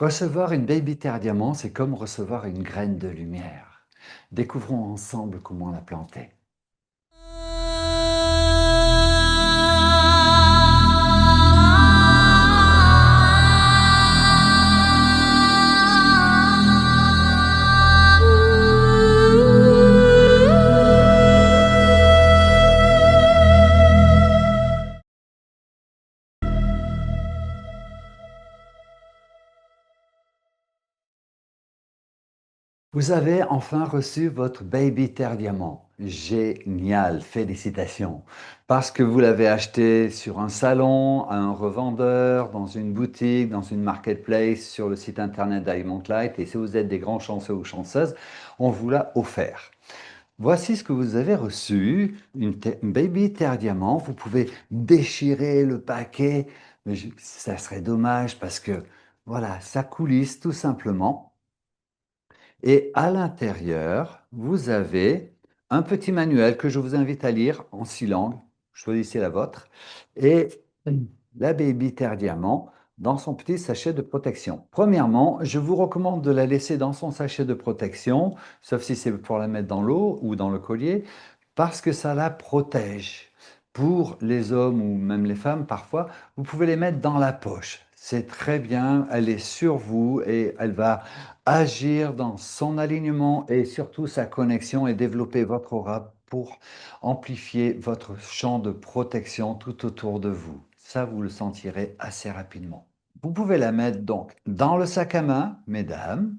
Recevoir une baby terre diamant, c'est comme recevoir une graine de lumière. Découvrons ensemble comment la planter. Vous avez enfin reçu votre baby terre diamant. Génial, félicitations. Parce que vous l'avez acheté sur un salon, à un revendeur, dans une boutique, dans une marketplace, sur le site internet d'Highmont Light. Et si vous êtes des grands chanceux ou chanceuses, on vous l'a offert. Voici ce que vous avez reçu, une baby terre diamant. Vous pouvez déchirer le paquet, mais ça serait dommage parce que voilà, ça coulisse tout simplement. Et à l'intérieur, vous avez un petit manuel que je vous invite à lire en 6 langues. Choisissez la vôtre. Et la Baby Terre Diamant dans son petit sachet de protection. Premièrement, je vous recommande de la laisser dans son sachet de protection, sauf si c'est pour la mettre dans l'eau ou dans le collier, parce que ça la protège. Pour les hommes ou même les femmes, parfois, vous pouvez les mettre dans la poche. C'est très bien, elle est sur vous et elle va agir dans son alignement et surtout sa connexion et développer votre aura pour amplifier votre champ de protection tout autour de vous. Ça, vous le sentirez assez rapidement. Vous pouvez la mettre donc dans le sac à main, mesdames.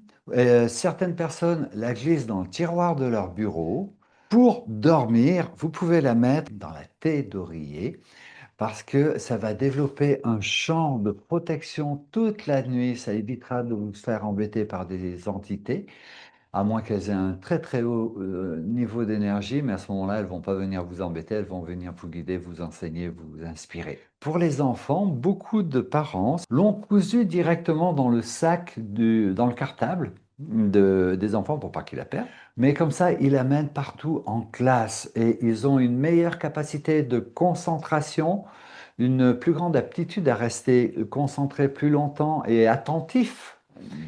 Certaines personnes la glissent dans le tiroir de leur bureau. Pour dormir, vous pouvez la mettre dans la tête d'oreiller parce que ça va développer un champ de protection toute la nuit. Ça évitera de vous faire embêter par des entités, à moins qu'elles aient un très très haut niveau d'énergie, mais à ce moment-là, elles ne vont pas venir vous embêter, elles vont venir vous guider, vous enseigner, vous inspirer. Pour les enfants, beaucoup de parents l'ont cousu directement dans le sac, dans le cartable des enfants pour pas qu'ils la perdent. Mais comme ça, ils l'amènent partout en classe et ils ont une meilleure capacité de concentration, une plus grande aptitude à rester concentré plus longtemps et attentif,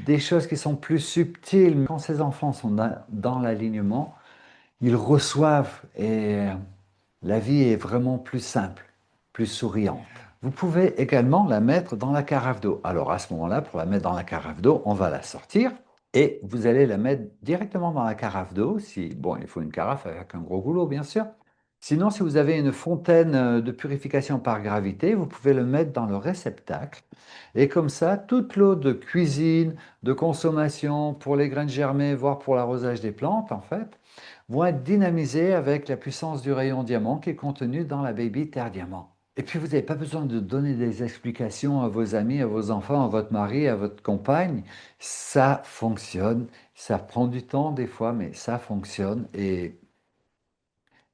des choses qui sont plus subtiles. Quand ces enfants sont dans l'alignement, ils reçoivent et la vie est vraiment plus simple, plus souriante. Vous pouvez également la mettre dans la carafe d'eau. Alors à ce moment-là, pour la mettre dans la carafe d'eau, on va la sortir et vous allez la mettre directement dans la carafe d'eau. Si, bon, il faut une carafe avec un gros goulot, bien sûr. Sinon, si vous avez une fontaine de purification par gravité, vous pouvez le mettre dans le réceptacle. Et comme ça, toute l'eau de cuisine, de consommation pour les graines germées, voire pour l'arrosage des plantes, en fait, vont être dynamisées avec la puissance du rayon diamant qui est contenu dans la Baby Terre Diamant. Et puis, vous n'avez pas besoin de donner des explications à vos amis, à vos enfants, à votre mari, à votre compagne. Ça fonctionne. Ça prend du temps des fois, mais ça fonctionne et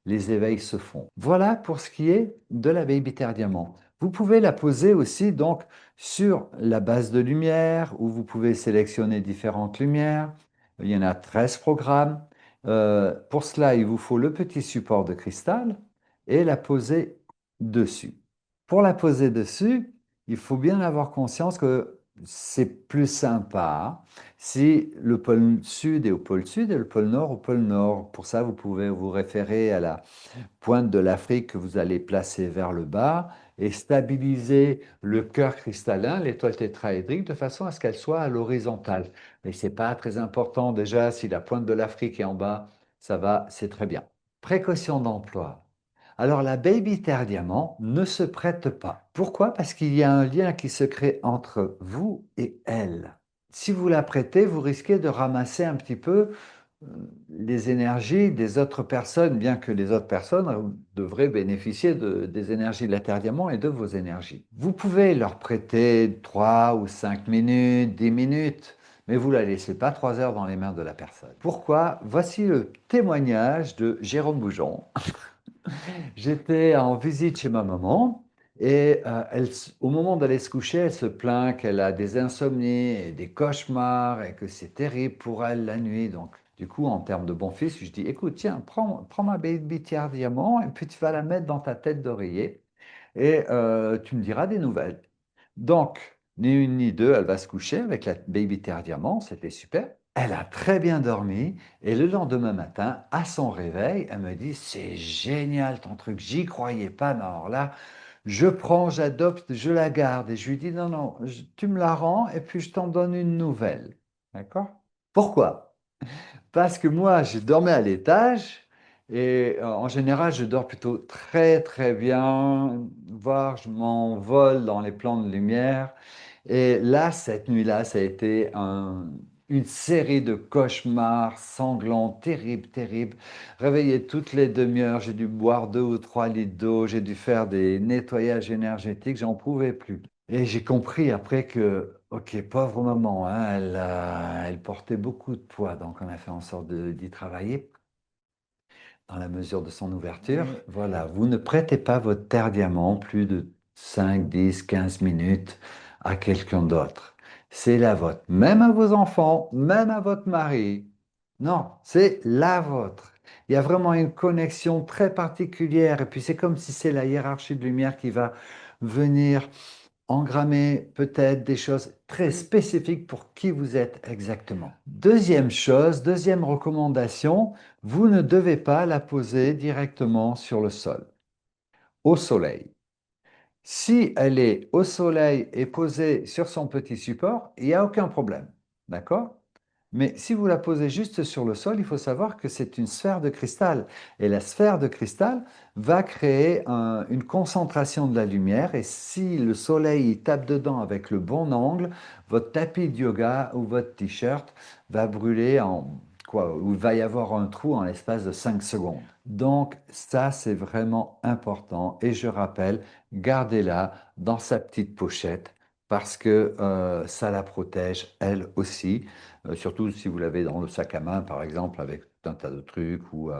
les éveils se font. Voilà pour ce qui est de la Baby Terre Diamant. Vous pouvez la poser aussi donc sur la base de lumière où vous pouvez sélectionner différentes lumières. Il y en a 13 programmes. Pour cela, il vous faut le petit support de cristal et la poser dessus. Pour la poser dessus, il faut bien avoir conscience que c'est plus sympa si le pôle sud est au pôle sud et le pôle nord au pôle nord. Pour ça, vous pouvez vous référer à la pointe de l'Afrique que vous allez placer vers le bas et stabiliser le cœur cristallin, l'étoile tétraédrique, de façon à ce qu'elle soit à l'horizontale. Mais ce n'est pas très important déjà, si la pointe de l'Afrique est en bas, ça va, c'est très bien. Précaution d'emploi. Alors la Baby Terre Diamant ne se prête pas. Pourquoi? Parce qu'il y a un lien qui se crée entre vous et elle. Si vous la prêtez, vous risquez de ramasser un petit peu euh, les énergies des autres personnes, bien que les autres personnes devraient bénéficier des énergies de la Terre Diamant et de vos énergies. Vous pouvez leur prêter 3 ou 5 minutes, 10 minutes, mais vous ne la laissez pas 3 heures dans les mains de la personne. Pourquoi? Voici le témoignage de Jérôme Boujon. J'étais en visite chez ma maman et au moment d'aller se coucher, elle se plaint qu'elle a des insomnies et des cauchemars et que c'est terrible pour elle la nuit. Donc, du coup, en termes de bon fils, je dis, écoute, tiens, prends ma baby tiare diamant et puis tu vas la mettre dans ta tête d'oreiller et tu me diras des nouvelles. Donc, Ni une ni deux, elle va se coucher avec la baby terre diamant, c'était super. Elle a très bien dormi et le lendemain matin, à son réveil, elle me dit, c'est génial ton truc, j'y croyais pas, mais alors là, je prends, j'adopte, je la garde. Et je lui dis, non, non, tu me la rends et puis je t'en donne une nouvelle. D'accord? Pourquoi? Parce que moi, je dormais à l'étage et en général, je dors plutôt très, très bien, voire je m'envole dans les plans de lumière. Et là, cette nuit-là, ça a été une série de cauchemars sanglants, terribles, terribles. Réveillé toutes les demi-heures, j'ai dû boire 2 ou 3 litres d'eau, j'ai dû faire des nettoyages énergétiques, j'en pouvais plus. Et j'ai compris après que, ok, pauvre maman, hein, elle portait beaucoup de poids, donc on a fait en sorte d'y travailler dans la mesure de son ouverture. Voilà, vous ne prêtez pas votre terre diamant plus de 5, 10, 15 minutes à quelqu'un d'autre. C'est la vôtre, même à vos enfants, même à votre mari. Non, c'est la vôtre. Il y a vraiment une connexion très particulière et puis c'est comme si c'est la hiérarchie de lumière qui va venir engrammer peut-être des choses très spécifiques pour qui vous êtes exactement. Deuxième chose, deuxième recommandation, vous ne devez pas la poser directement sur le sol, au soleil. Si elle est au soleil et posée sur son petit support, il n'y a aucun problème. D'accord? Mais si vous la posez juste sur le sol, il faut savoir que c'est une sphère de cristal. Et la sphère de cristal va créer une concentration de la lumière. Et si le soleil y tape dedans avec le bon angle, votre tapis de yoga ou votre t-shirt va brûler en quoi, ou il va y avoir un trou en l'espace de 5 secondes. Donc ça, c'est vraiment important. Et je rappelle, gardez-la dans sa petite pochette parce que ça la protège elle aussi, surtout si vous l'avez dans le sac à main, par exemple, avec tout un tas de trucs ou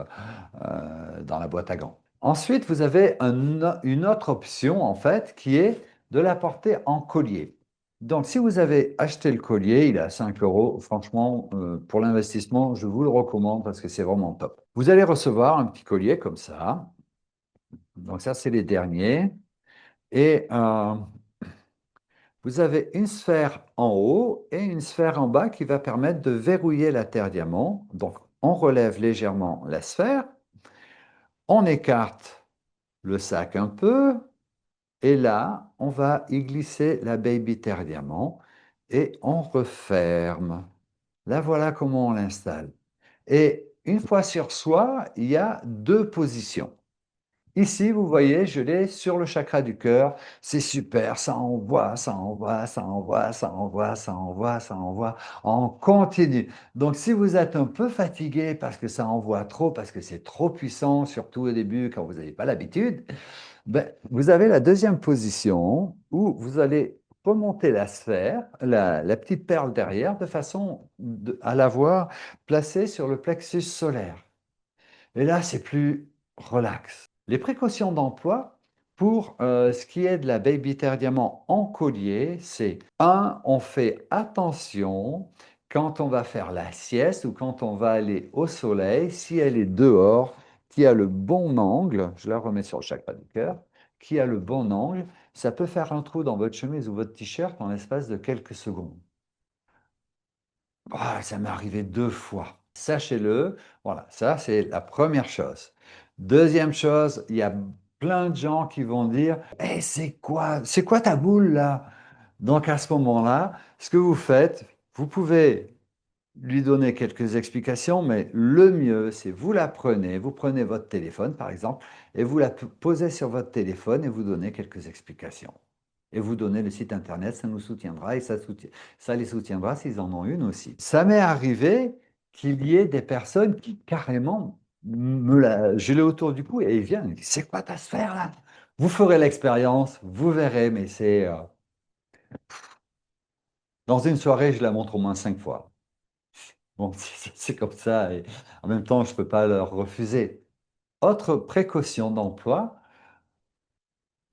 dans la boîte à gants. Ensuite, vous avez une autre option, en fait, qui est de la porter en collier. Donc, si vous avez acheté le collier, il est à 5 euros. Franchement, pour l'investissement, je vous le recommande parce que c'est vraiment top. Vous allez recevoir un petit collier comme ça. Donc, ça, c'est les derniers. Et vous avez une sphère en haut et une sphère en bas qui va permettre de verrouiller la terre diamant. Donc, on relève légèrement la sphère, on écarte le sac un peu, et là, on va y glisser la baby terre diamant et on referme. Là, voilà comment on l'installe. Et une fois sur soi, il y a deux positions. Ici, vous voyez, je l'ai sur le chakra du cœur. C'est super, ça envoie, ça envoie, ça envoie, ça envoie, ça envoie, ça envoie. On continue. Donc, si vous êtes un peu fatigué parce que ça envoie trop, parce que c'est trop puissant, surtout au début quand vous n'avez pas l'habitude, ben, vous avez la deuxième position où vous allez remonter la sphère, la petite perle derrière, de façon à la voir placée sur le plexus solaire. Et là, c'est plus relax. Les précautions d'emploi pour ce qui est de la Baby Terre Diamant en collier, c'est un, on fait attention quand on va faire la sieste ou quand on va aller au soleil, si elle est dehors, qui a le bon angle, je la remets sur le chakra du cœur, qui a le bon angle, ça peut faire un trou dans votre chemise ou votre t-shirt en l'espace de quelques secondes. Ah, ça m'est arrivé 2 fois. Sachez-le, voilà, ça c'est la première chose. Deuxième chose, il y a plein de gens qui vont dire, Eh, c'est quoi ta boule là? Donc à ce moment-là, ce que vous faites, vous pouvez lui donner quelques explications, mais le mieux, c'est vous la prenez, vous prenez votre téléphone par exemple, et vous la posez sur votre téléphone et vous donnez quelques explications. Et vous donnez le site internet, ça nous soutiendra et ça les soutiendra s'ils en ont une aussi. Ça m'est arrivé qu'il y ait des personnes qui carrément je l'ai autour du cou et ils viennent, ils disent, c'est quoi ta sphère là? Vous ferez l'expérience, vous verrez, mais dans une soirée, je la montre au moins 5 fois. Bon, c'est comme ça et en même temps, je ne peux pas leur refuser. Autre précaution d'emploi,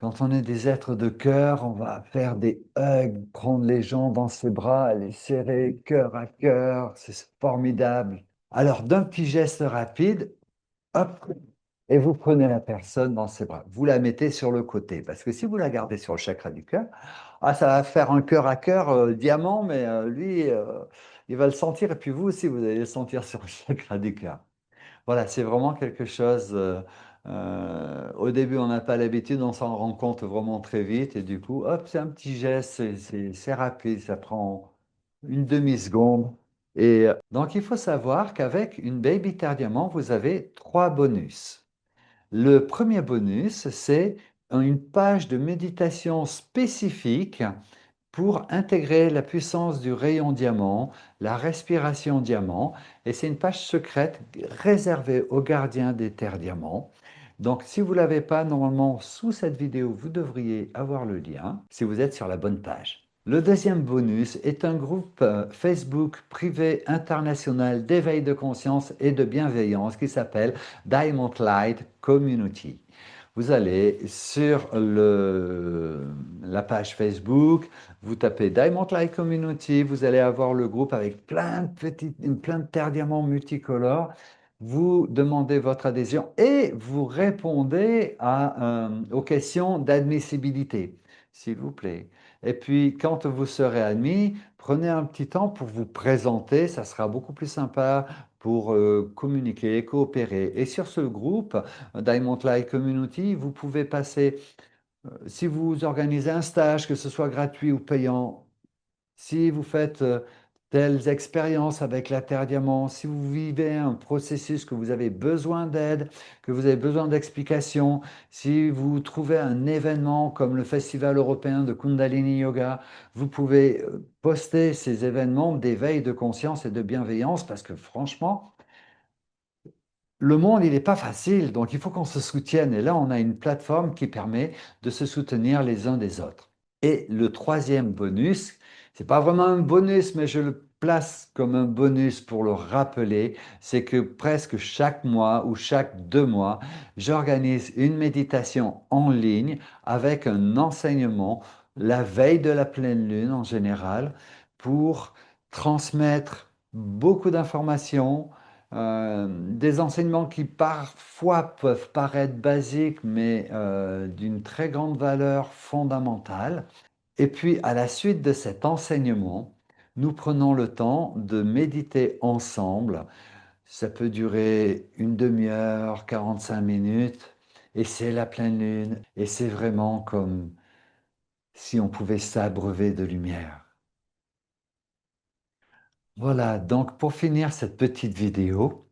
quand on est des êtres de cœur, on va faire des hugs, prendre les gens dans ses bras, les serrer cœur à cœur, c'est formidable. Alors, d'un petit geste rapide, hop, et vous prenez la personne dans ses bras. Vous la mettez sur le côté, parce que si vous la gardez sur le chakra du cœur, Ah, ça va faire un cœur à cœur diamant, mais lui, il va le sentir, et puis vous aussi, vous allez le sentir sur le chakra du cœur. Voilà, c'est vraiment quelque chose. Au début, on n'a pas l'habitude, on s'en rend compte vraiment très vite, et du coup, hop, c'est un petit geste, c'est rapide, ça prend une demi-seconde. Et donc, il faut savoir qu'avec une Baby Terre Diamant, vous avez trois bonus. Le premier bonus, c'est une page de méditation spécifique pour intégrer la puissance du rayon diamant, la respiration diamant, et c'est une page secrète réservée aux gardiens des terres diamants. Donc, si vous ne l'avez pas, normalement, sous cette vidéo, vous devriez avoir le lien si vous êtes sur la bonne page. Le deuxième bonus est un groupe Facebook privé international d'éveil de conscience et de bienveillance qui s'appelle Diamond Light Community. Vous allez sur la page Facebook, vous tapez Diamond Light Community, vous allez avoir le groupe avec plein de terres diamants multicolores. Vous demandez votre adhésion et vous répondez aux questions d'admissibilité, s'il vous plaît. Et puis, quand vous serez admis, prenez un petit temps pour vous présenter, ça sera beaucoup plus sympa pour communiquer, coopérer. Et sur ce groupe, Diamond Light Community, vous pouvez passer, si vous organisez un stage, que ce soit gratuit ou payant, si vous faites telles expériences avec la Terre Diamant, si vous vivez un processus que vous avez besoin d'aide, que vous avez besoin d'explications, si vous trouvez un événement comme le Festival européen de Kundalini Yoga, vous pouvez poster ces événements d'éveil de conscience et de bienveillance parce que franchement, le monde, il n'est pas facile, donc il faut qu'on se soutienne. Et là, on a une plateforme qui permet de se soutenir les uns des autres. Et le troisième bonus, c'est pas vraiment un bonus, mais je le place comme un bonus pour le rappeler, c'est que presque chaque mois ou chaque 2 mois, j'organise une méditation en ligne avec un enseignement la veille de la pleine lune en général pour transmettre beaucoup d'informations, des enseignements qui parfois peuvent paraître basiques, mais d'une très grande valeur fondamentale. Et puis, à la suite de cet enseignement, nous prenons le temps de méditer ensemble. Ça peut durer une demi-heure, 45 minutes, et c'est la pleine lune, et c'est vraiment comme si on pouvait s'abreuver de lumière. Voilà, donc pour finir cette petite vidéo,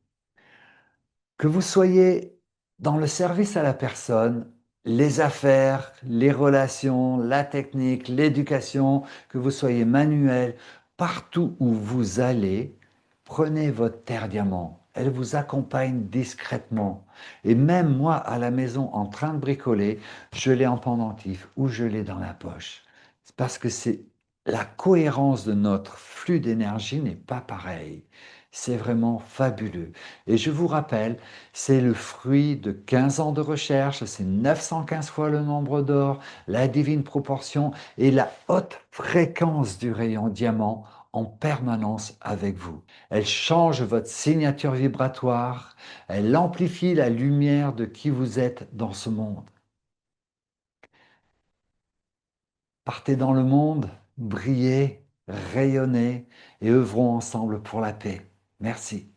que vous soyez dans le service à la personne, les affaires, les relations, la technique, l'éducation, que vous soyez manuel, partout où vous allez, prenez votre terre diamant. Elle vous accompagne discrètement. Et même moi, à la maison, en train de bricoler, je l'ai en pendentif ou je l'ai dans la poche. C'est parce que c'est la cohérence de notre flux d'énergie n'est pas pareille. C'est vraiment fabuleux. Et je vous rappelle, c'est le fruit de 15 ans de recherche, c'est 915 fois le nombre d'or, la divine proportion et la haute fréquence du rayon diamant en permanence avec vous. Elle change votre signature vibratoire, elle amplifie la lumière de qui vous êtes dans ce monde. Partez dans le monde, brillez, rayonnez et œuvrons ensemble pour la paix. Merci.